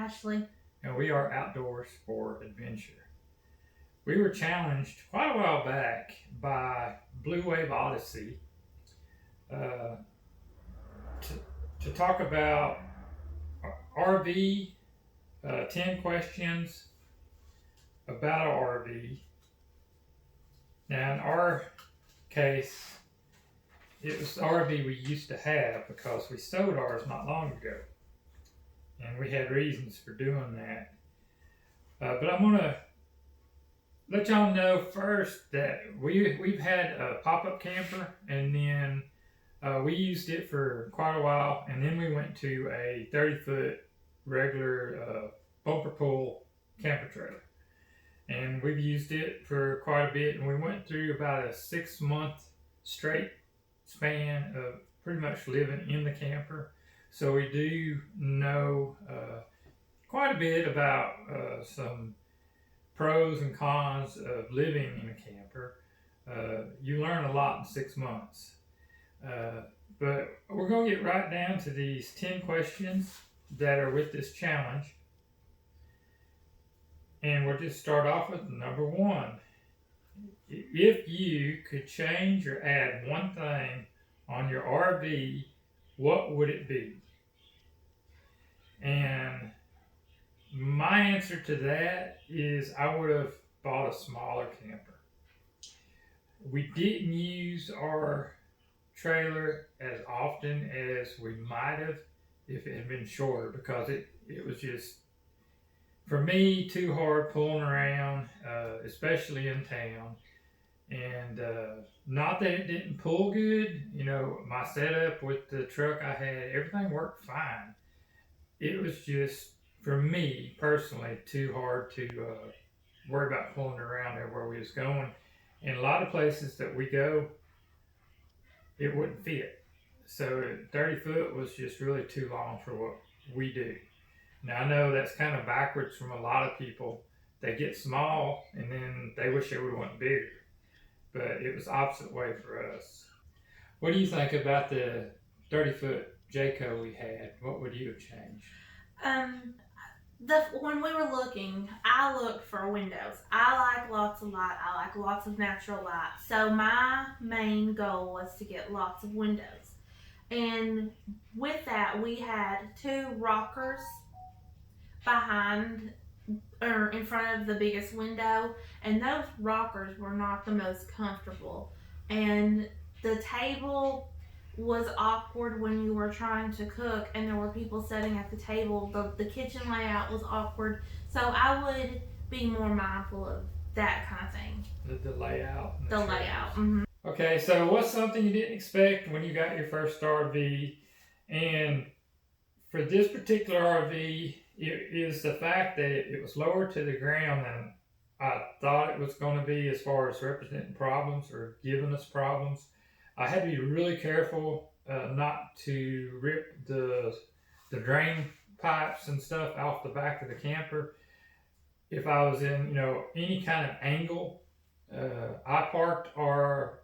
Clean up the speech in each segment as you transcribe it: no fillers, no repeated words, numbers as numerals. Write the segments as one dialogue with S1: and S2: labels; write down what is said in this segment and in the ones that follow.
S1: Ashley.
S2: And we are Outdoors for Adventure. We were challenged quite a while back by Blue Wave Odyssey uh, to talk about RV, 10 questions about an RV. Now, in our case, it was the RV we used to have because we sold ours not long ago. And we had reasons for doing that. But I'm going to let y'all know first that we've had a pop-up camper, and then we used it for quite a while, and then we went to a 30-foot regular bumper pull camper trailer. And we've used it for quite a bit, and we went through about a 6-month straight span of pretty much living in the camper. So we do know quite a bit about some pros and cons of living in a camper. You learn a lot in 6 months. But we're going to get right down to these 10 questions that are with this challenge. And we'll just start off with number 1. If you could change or add one thing on your RV, what would it be? And my answer to that is I would have bought a smaller camper. We didn't use our trailer as often as we might have if it had been shorter, because it was just, for me, too hard pulling around, especially in town. And not that it didn't pull good, my setup with the truck I had, everything worked fine. It was just, for me personally, too hard to worry about pulling around everywhere we was going. And a lot of places that we go, it wouldn't fit. So 30 foot was just really too long for what we do. Now I know that's kind of backwards from a lot of people. They get small and then they wish they would have went bigger. But it was the opposite way for us. What do you think about the 30-foot Jayco we had? What would you have changed?
S1: When we were looking, I looked for windows. I like lots of light. I like lots of natural light. So my main goal was to get lots of windows. And with that, we had 2 rockers behind or in front of the biggest window, and those rockers were not the most comfortable. And the table was awkward when you were trying to cook, and there were people sitting at the table. The kitchen layout was awkward. So I would be more mindful of that kind of thing.
S2: The layout.
S1: The layout. Mm-hmm.
S2: Okay, so what's something you didn't expect when you got your first RV? And for this particular RV, it is the fact that it was lower to the ground than I thought it was going to be as far as representing problems or giving us problems. I had to be really careful not to rip the drain pipes and stuff off the back of the camper. If I was in any kind of angle, I parked our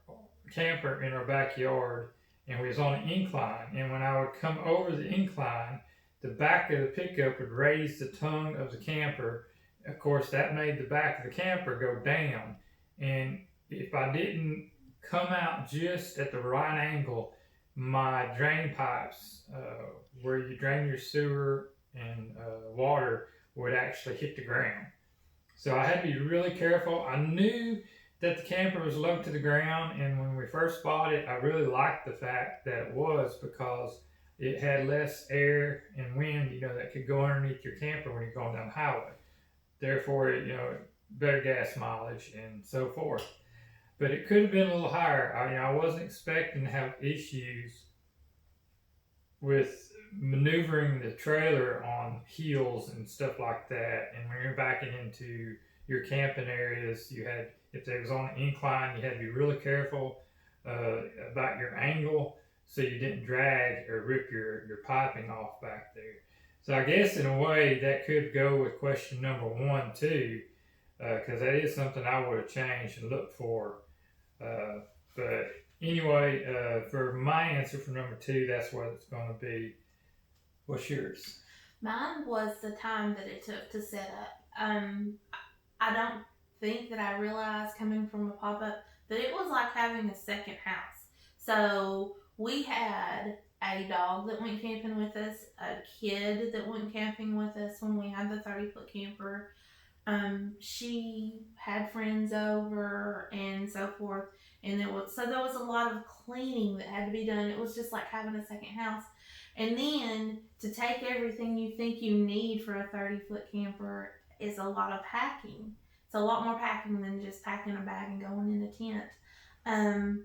S2: camper in our backyard and we was on an incline, and when I would come over the incline, the back of the pickup would raise the tongue of the camper. Of course, that made the back of the camper go down, and if I didn't come out just at the right angle, my drain pipes, where you drain your sewer and water, would actually hit the ground. So I had to be really careful. I knew that the camper was low to the ground, and when we first bought it, I really liked the fact that it was, because it had less air and wind, that could go underneath your camper when you're going down the highway. Therefore, better gas mileage and so forth. But it could have been a little higher. I wasn't expecting to have issues with maneuvering the trailer on hills and stuff like that. And when you're backing into your camping areas, if they was on an incline, you had to be really careful about your angle so you didn't drag or rip your piping off back there. So I guess in a way that could go with question number 1 too, because that is something I would have changed and looked for. But anyway, for my answer for number 2, that's what it's going to be. What's yours?
S1: Mine was the time that it took to set up. I don't think that I realized coming from a pop up that it was like having a second house. So we had a dog that went camping with us, a kid that went camping with us when we had the 30-foot camper. She had friends over and so forth, and there was a lot of cleaning that had to be done. It was just like having a second house, and then to take everything you think you need for a 30-foot camper is a lot of packing. It's a lot more packing than just packing a bag and going in a tent. Um,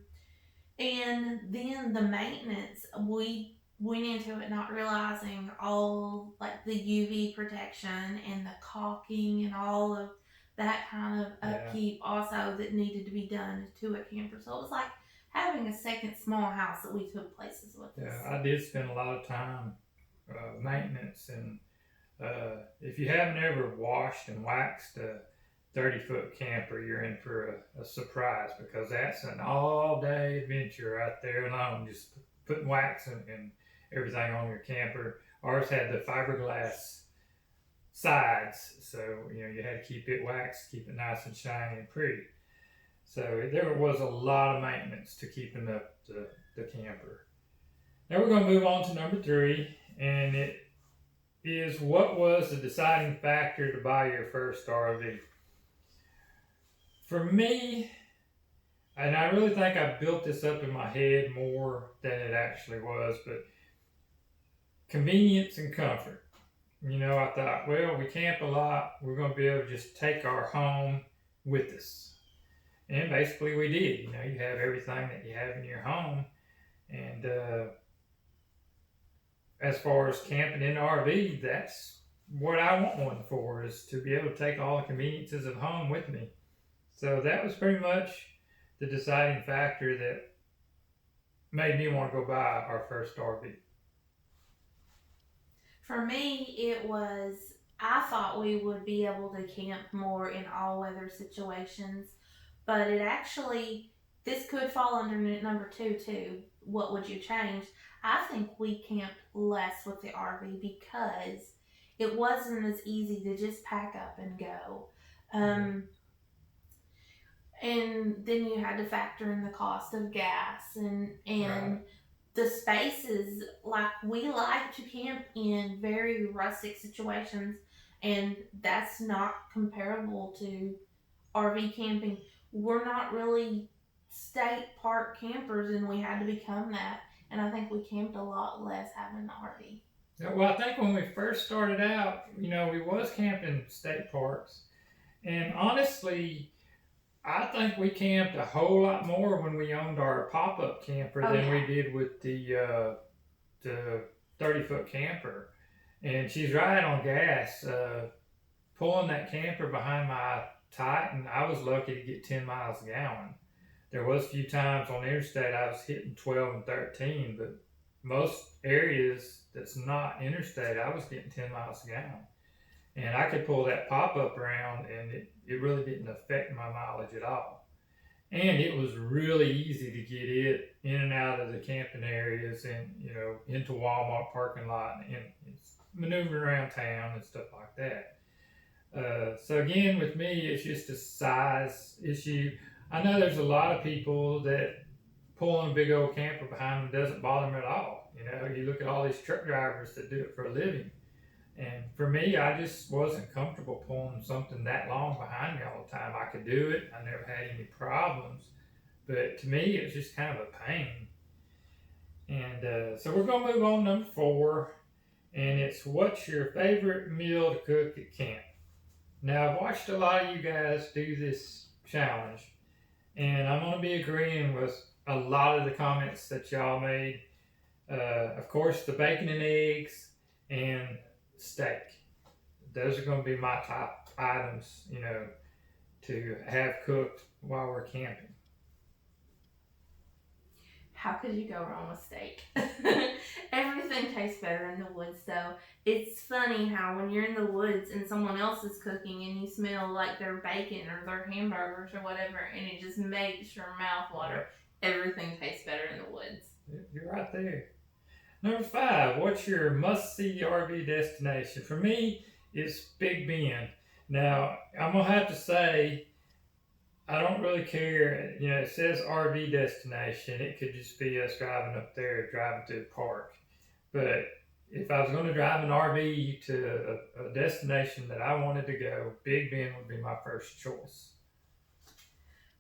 S1: and then the maintenance, we went into it not realizing all like the UV protection and the caulking and all of that kind of
S2: Yeah,
S1: upkeep also that needed to be done to a camper. So it was like having a second small house that we took places with us.
S2: yeah. I did spend a lot of time maintenance, and if you haven't ever washed and waxed a 30-foot camper, you're in for a surprise, because that's an all-day adventure right there alone, just putting wax and everything on your camper. Ours had the fiberglass sides, so you had to keep it waxed, keep it nice and shiny and pretty. So there was a lot of maintenance to keeping up the camper. Now we're going to move on to number 3, and it is, what was the deciding factor to buy your first RV? For me, and I really think I built this up in my head more than it actually was, but convenience and comfort. I thought, well, we camp a lot, we're going to be able to just take our home with us. And basically we did. You have everything that you have in your home. And as far as camping in the RV, that's what I want one for, is to be able to take all the conveniences of home with me. So that was pretty much the deciding factor that made me want to go buy our first RV.
S1: For me, it was, I thought we would be able to camp more in all weather situations, but it actually, this could fall under number 2 too. What would you change? I think we camped less with the RV because it wasn't as easy to just pack up and go. And then you had to factor in the cost of gas and
S2: Right.
S1: the spaces. Like, we like to camp in very rustic situations, and that's not comparable to RV camping. We're not really state park campers, and we had to become that. And I think we camped a lot less having the RV.
S2: Yeah, well, I think when we first started out, we was camping state parks, and honestly, I think we camped a whole lot more when we owned our pop-up camper
S1: Oh,
S2: than
S1: yeah.
S2: we did with the 30-foot camper. And she's right on gas. Pulling that camper behind my Titan, I was lucky to get 10 miles a gallon. There was a few times on the interstate I was hitting 12 and 13, but most areas that's not interstate, I was getting 10 miles a gallon. And I could pull that pop-up around, and it really didn't affect my mileage at all. And it was really easy to get it in and out of the camping areas, and into Walmart parking lot, and it's maneuvering around town and stuff like that. So again, with me, it's just a size issue. I know there's a lot of people that pulling a big old camper behind them doesn't bother them at all. You look at all these truck drivers that do it for a living. And for me, I just wasn't comfortable pulling something that long behind me all the time. I could do it. I never had any problems. But to me, it was just kind of a pain. And so we're going to move on to number 4. And it's, what's your favorite meal to cook at camp? Now, I've watched a lot of you guys do this challenge, and I'm going to be agreeing with a lot of the comments that y'all made. Of course, the bacon and eggs and steak. Those are going to be my top items, to have cooked while we're camping.
S1: How could you go wrong with steak? Everything tastes better in the woods, though. It's funny how when you're in the woods and someone else is cooking and you smell like their bacon or their hamburgers or whatever, and it just makes your mouth water. Everything tastes better in the woods.
S2: You're right there. Number 5, what's your must-see RV destination? For me, it's Big Bend. Now, I'm gonna have to say I don't really care. You know, it says RV destination. It could just be us driving up there, driving to the park. But if I was going to drive an RV to a destination that I wanted to go, Big Bend would be my first choice.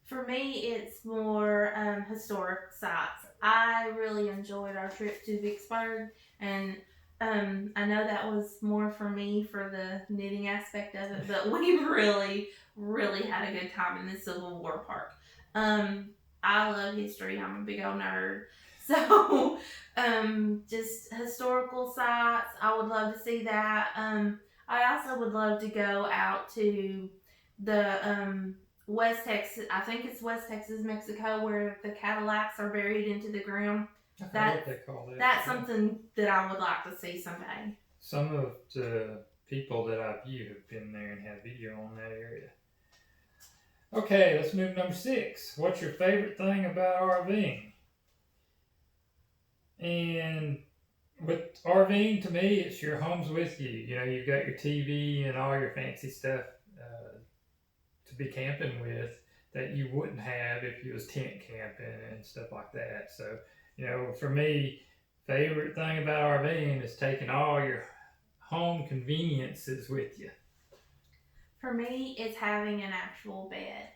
S1: For me, it's more historic sites. I really enjoyed our trip to Vicksburg, and I know that was more for me for the knitting aspect of it, but we really, really had a good time in the Civil War Park. Um, I love history. I'm a big old nerd. So, just historical sites, I would love to see that. I also would love to go out to the West Texas. I think it's West Texas, Mexico, where the Cadillacs are buried into the ground.
S2: I forget what they call that.
S1: That's something that I would like to see someday.
S2: Some of the people that I view have been there and have video on that area. Okay, let's move to number 6. What's your favorite thing about RVing? And with RVing, to me, it's your home's with you. You know, you've got your TV and all your fancy stuff to be camping with that you wouldn't have if you was tent camping and stuff like that. So, you know, for me, favorite thing about RVing is taking all your home conveniences with you.
S1: For me, it's having an actual bed,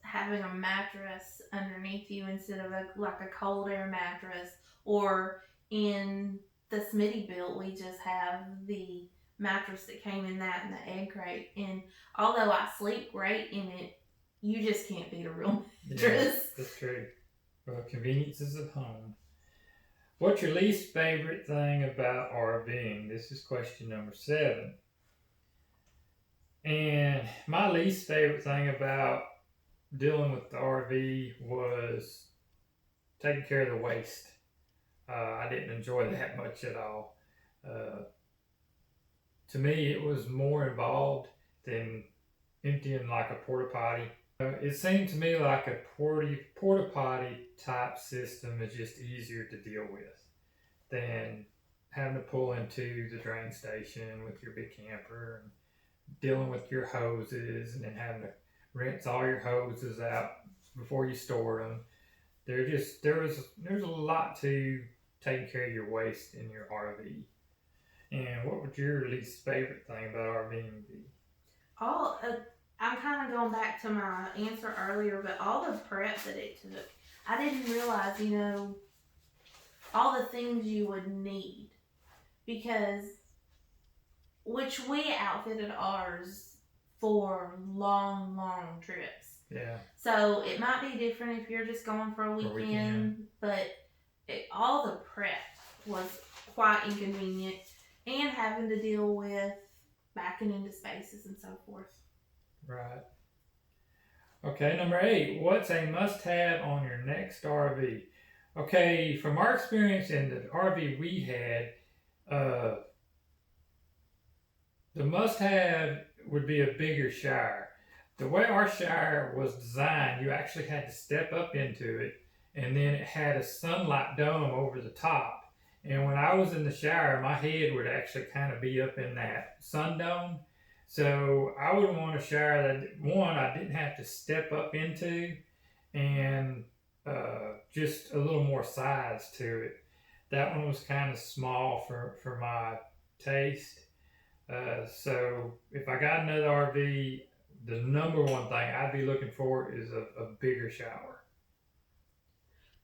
S1: having a mattress underneath you instead of like a cold air mattress. Or in the Smittyville, we just have the mattress that came in that and the egg crate. And although I sleep great in it, you just can't beat a real mattress.
S2: Yeah, that's true. Well, conveniences of home. What's your least favorite thing about RVing? This is question number 7. And my least favorite thing about dealing with the RV was taking care of the waste. I didn't enjoy that much at all. To me, it was more involved than emptying like a porta potty. It seemed to me like a porta potty type system is just easier to deal with than having to pull into the drain station with your big camper and dealing with your hoses and then having to rinse all your hoses out before you store them. There's a lot to taking care of your waste in your RV. And what would your least favorite thing about RVing be?
S1: I'm kind of going back to my answer earlier, but all the prep that it took, I didn't realize, you know, all the things you would need, because which we outfitted ours for long, long trips.
S2: Yeah.
S1: So it might be different if you're just going for a weekend. But all the prep was quite inconvenient, and having to deal with backing into spaces and so forth.
S2: Right. Okay, number 8. What's a must-have on your next RV? Okay, from our experience in the RV we had, the must-have would be a bigger shower. The way our shower was designed, you actually had to step up into it, and then it had a sunlight dome over the top. And when I was in the shower, my head would actually kind of be up in that sun dome. So I would want a shower that, one, I didn't have to step up into, and just a little more size to it. That one was kind of small for my taste. So if I got another RV, the number one thing I'd be looking for is a bigger shower.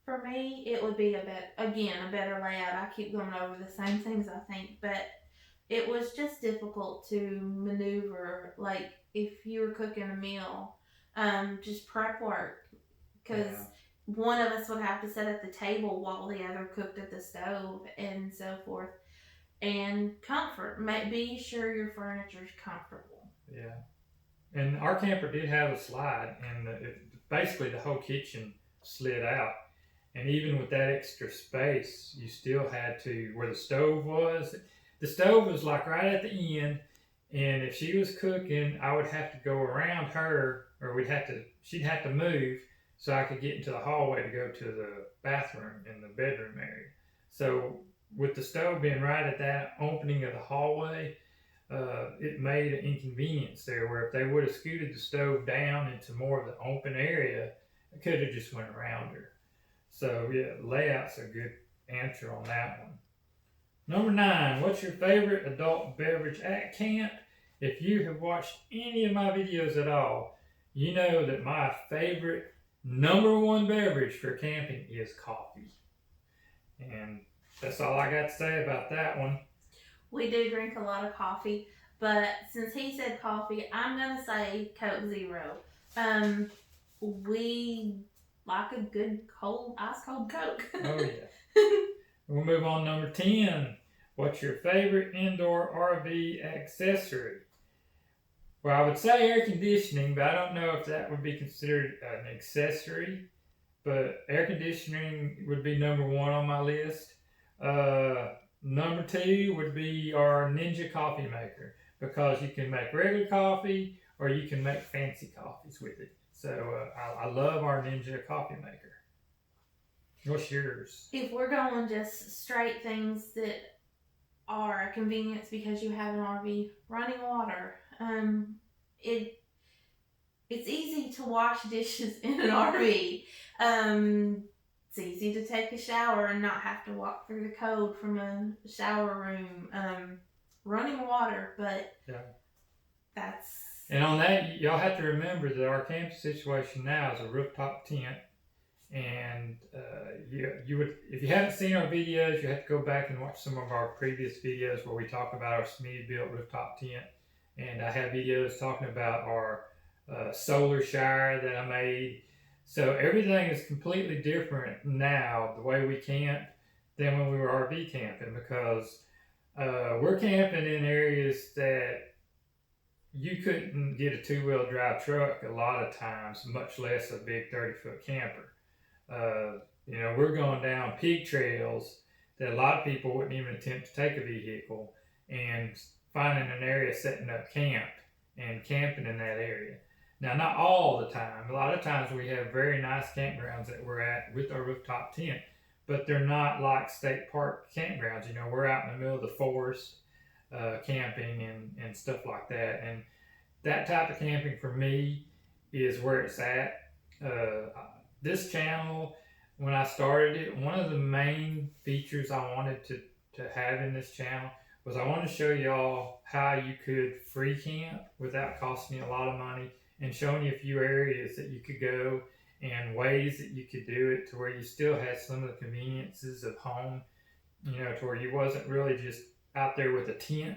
S1: For me, it would be a better layout. I keep going over the same things, I think, but it was just difficult to maneuver. Like if you were cooking a meal, just prep work, because one of us would have to sit at the table while the other cooked at the stove and so forth. And comfort, be sure your furniture is comfortable.
S2: Yeah, and our camper did have a slide, and basically the whole kitchen slid out. And even with that extra space, you still had to, where the stove was like right at the end. And if she was cooking, I would have to go around her, or she'd have to move so I could get into the hallway to go to the bathroom in the bedroom area. So with the stove being right at that opening of the hallway, it made an inconvenience there where if they would have scooted the stove down into more of the open area, it could have just went around her. So yeah, layout's a good answer on that one. Number 9, what's your favorite adult beverage at camp? If you have watched any of my videos at all, you know that my favorite number 1 beverage for camping is coffee. And that's all I got to say about that one.
S1: We do drink a lot of coffee, but since he said coffee, I'm gonna say Coke Zero. We like a good ice cold Coke.
S2: Oh yeah. We'll move on to number 10. What's your favorite indoor RV accessory? Well, I would say air conditioning, but I don't know if that would be considered an accessory. But air conditioning would be number 1 on my list. Number 2 would be our Ninja coffee maker, because you can make regular coffee or you can make fancy coffees with it. So I love our Ninja coffee maker. What's yours?
S1: If we're going just straight things that are a convenience because you have an RV, running water. It's easy to wash dishes in an RV. It's easy to take a shower and not have to walk through the cold from a shower room. Running water, but
S2: yeah,
S1: that's...
S2: And on that, y'all have to remember that our camping situation now is a rooftop tent. And you would, if you haven't seen our videos, you have to go back and watch some of our previous videos where we talk about our Smitty-built rooftop tent. And I have videos talking about our solar shower that I made. So everything is completely different now, the way we camp, than when we were RV camping, because we're camping in areas that you couldn't get a 2-wheel drive truck a lot of times, much less a big 30-foot camper. We're going down pig trails that a lot of people wouldn't even attempt to take a vehicle, and finding an area, setting up camp and camping in that area. Now, not all the time. A lot of times we have very nice campgrounds that we're at with our rooftop tent, but they're not like state park campgrounds. We're out in the middle of the forest camping and stuff like that. And that type of camping for me is where it's at. This channel, when I started it, one of the main features I wanted to have in this channel was I wanted to show y'all how you could free camp without costing you a lot of money, and showing you a few areas that you could go and ways that you could do it to where you still had some of the conveniences of home, to where you wasn't really just out there with a tent.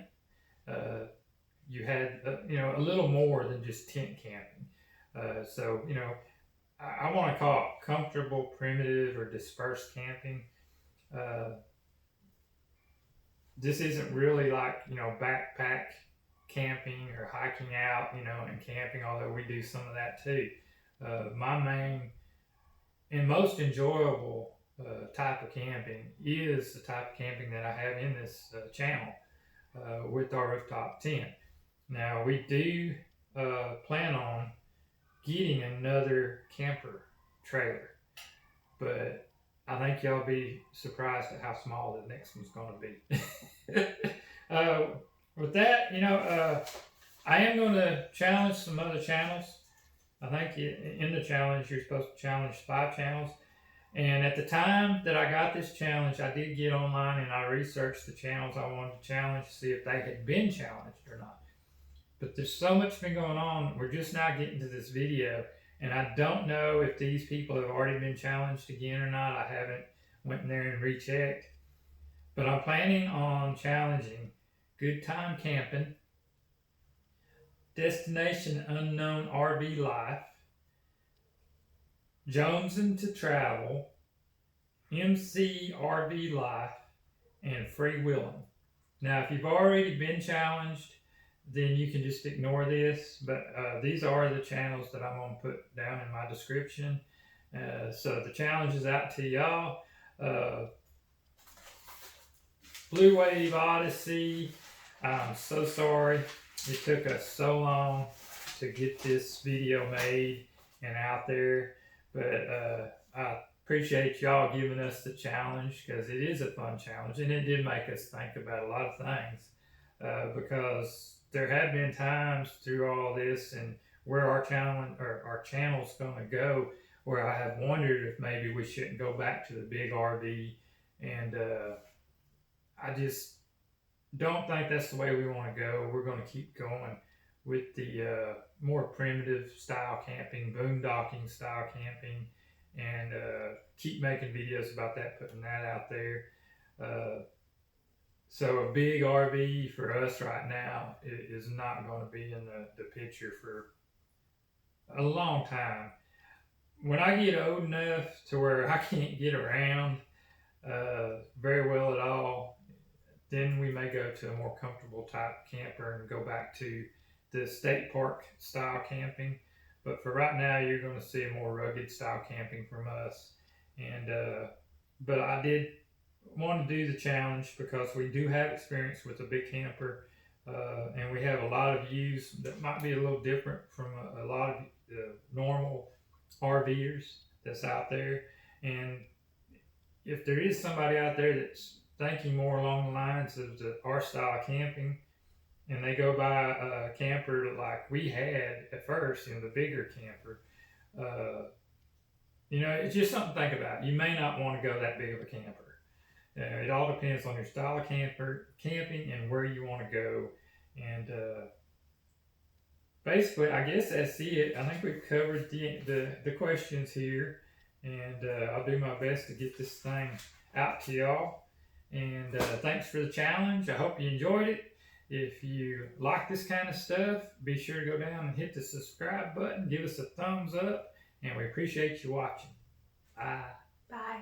S2: You had, a little more than just tent camping. I want to call it comfortable, primitive, or dispersed camping. This isn't really like, backpack camping or hiking out, and camping, although we do some of that too. My main and most enjoyable type of camping is the type of camping that I have in this channel with our rooftop tent. Now, we do plan on getting another camper trailer, but I think y'all be surprised at how small the next one's going to be. With that, I am going to challenge some other channels. I think in the challenge, you're supposed to challenge 5 channels. And at the time that I got this challenge, I did get online and I researched the channels I wanted to challenge to see if they had been challenged or not. But there's so much been going on. We're just now getting to this video. And I don't know if these people have already been challenged again or not. I haven't went in there and rechecked. But I'm planning on challenging Good Time Camping, Destination Unknown RV Life, Jonesing to Travel, MC RV Life, and Free Willing. Now, if you've already been challenged, then you can just ignore this. But these are the channels that I'm going to put down in my description. So the challenge is out to y'all. Blue Wave Odyssey. I'm so sorry it took us so long to get this video made and out there, but I appreciate y'all giving us the challenge, because it is a fun challenge, and it did make us think about a lot of things, because there have been times through all this and where our challenge or our channel's going to go, where I have wondered if maybe we shouldn't go back to the big RV, and I just don't think that's the way we want to go. We're going to keep going with the more primitive style camping, boondocking style camping, and keep making videos about that, putting that out there. So a big RV for us right now is not going to be in the picture for a long time. When I get old enough to where I can't get around very well at all, then we may go to a more comfortable type camper and go back to the state park style camping. But for right now, you're going to see a more rugged style camping from us. And but I did want to do the challenge because we do have experience with a big camper, and we have a lot of views that might be a little different from a lot of the normal RVers that's out there. And if there is somebody out there that's thinking more along the lines of our style of camping, and they go buy a camper like we had at first, the bigger camper, it's just something to think about. You may not want to go that big of a camper. It all depends on your style of camping and where you want to go. And basically, I guess that's it. I think we've covered the questions here, and I'll do my best to get this thing out to y'all. And thanks for the challenge. I hope you enjoyed it. If you like this kind of stuff, be sure to go down and hit the subscribe button. Give us a thumbs up, and we appreciate you watching. Bye.
S1: Bye.